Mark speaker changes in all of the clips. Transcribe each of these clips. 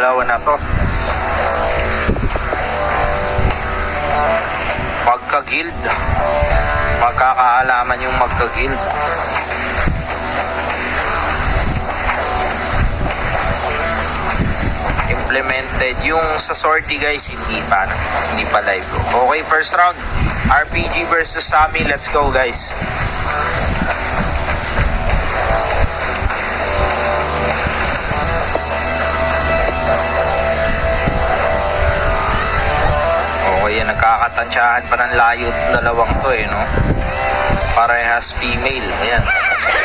Speaker 1: Dalawa na to. Magka-guild. Magkakaalaman yung magka-guild. Implemented yung sa sortie guys, hindi pa live. Okay, first round RPG versus Sami. Let's go guys. Okay, yan, nagkakatansyahan pa ng layo dalawang to no. Parehas female. Ayan,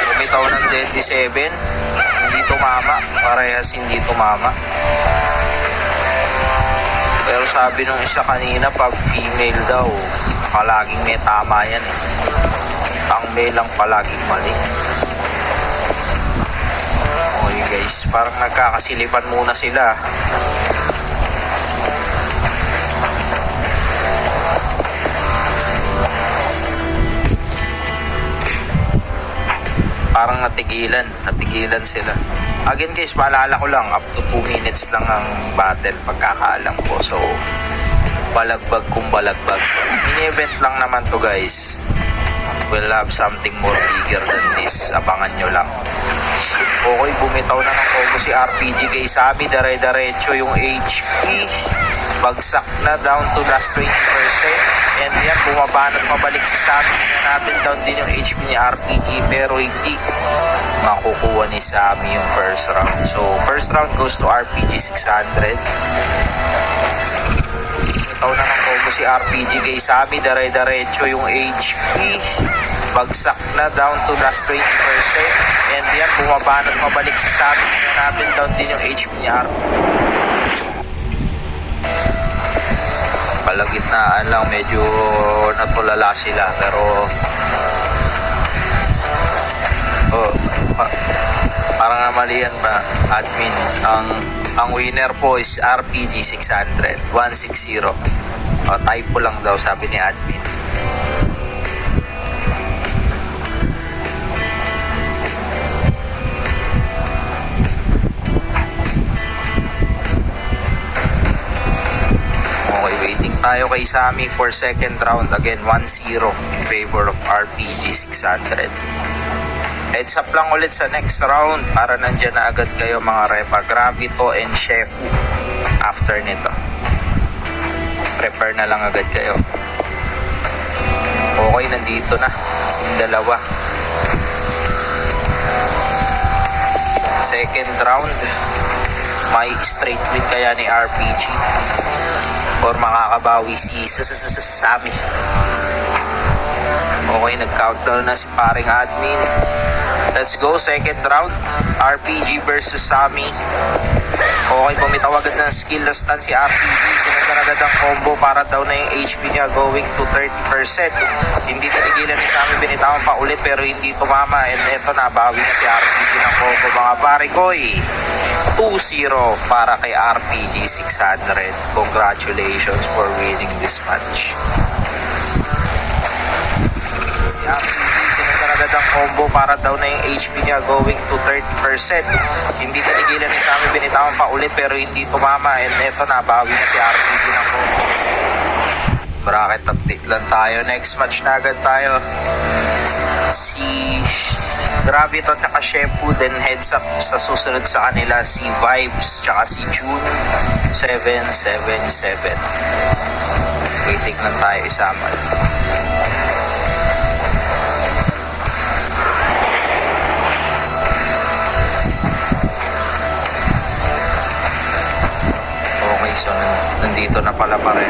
Speaker 1: bumitaw ng 27, hindi tumama. Parehas hindi tumama. Pero sabi nung isa kanina, pag female daw, palaging may tama yan Ang male lang palaging mali. Okay guys, parang nagkakasilipan muna sila. Parang natigilan sila. Again guys, paalala ko lang, up to 2 minutes lang ang battle pagkakaalam ko. So, balagbag kung balagbag. Mini-event lang naman to guys. We'll have something more bigger than this. Abangan nyo lang. Okay, bumitaw na ng combo si RPG kay Sami. Dire-diretso yung HP. Bagsak na down to last 20%. And yan, bumaba na pabalik si Sami. Tingnan natin, down din yung HP ni RPG. Pero hindi makukuha ni Sami yung first round. So, first round goes to RPG 600. Bumitaw na ng combo si RPG kay Sami. Dire-diretso yung HP. Bagsak na down to last 20%. And yan, bumaba na pabalik si Sami. Tingnan natin, down din yung HP ni RPG. Palagitnaan lang, medyo natulala sila, pero parang namalian ba admin. Ang winner po is RPG 600 160. Typo lang daw sabi ni admin. Tayo kay Sami for second round. Again, 1-0 in favor of RPG 600. Heads up lang ulit sa next round para nandyan na agad kayo mga repa. Gravito and Shefu after nito. Prepare na lang agad kayo. Okay, nandito na yung dalawa. Second round. May straight win kaya ni RPG or makakabawi si Sami. Okay, nag-countdown na si paring admin. Let's go, second round. RPG versus Sami. Okay, bumitaw agad ng skill na stun si RPG. Sinundan agad ang combo para daw na yung HP niya going to 30%. Hindi tinigilan ni Sami, binitawan pa ulit pero hindi tumama. And eto, nabawi na si RPG ng combo mga pare ko 2-0 para kay RPG 600. Congratulations for winning this match. Sinundan agad ang combo para daw na yung HP niya going to 30%. Hindi tanigilan ni Sami, binitawan pa ulit pero hindi tumama. And eto, nabawi na si RPG ng combo. Bracket update lang tayo. Next match na agad tayo. Si Gravito at Shefu, then heads up sa susunod sa kanila si Vibes tsaka si June 777. Waiting lang tayo isama. Okay, so nandito na pala pareho.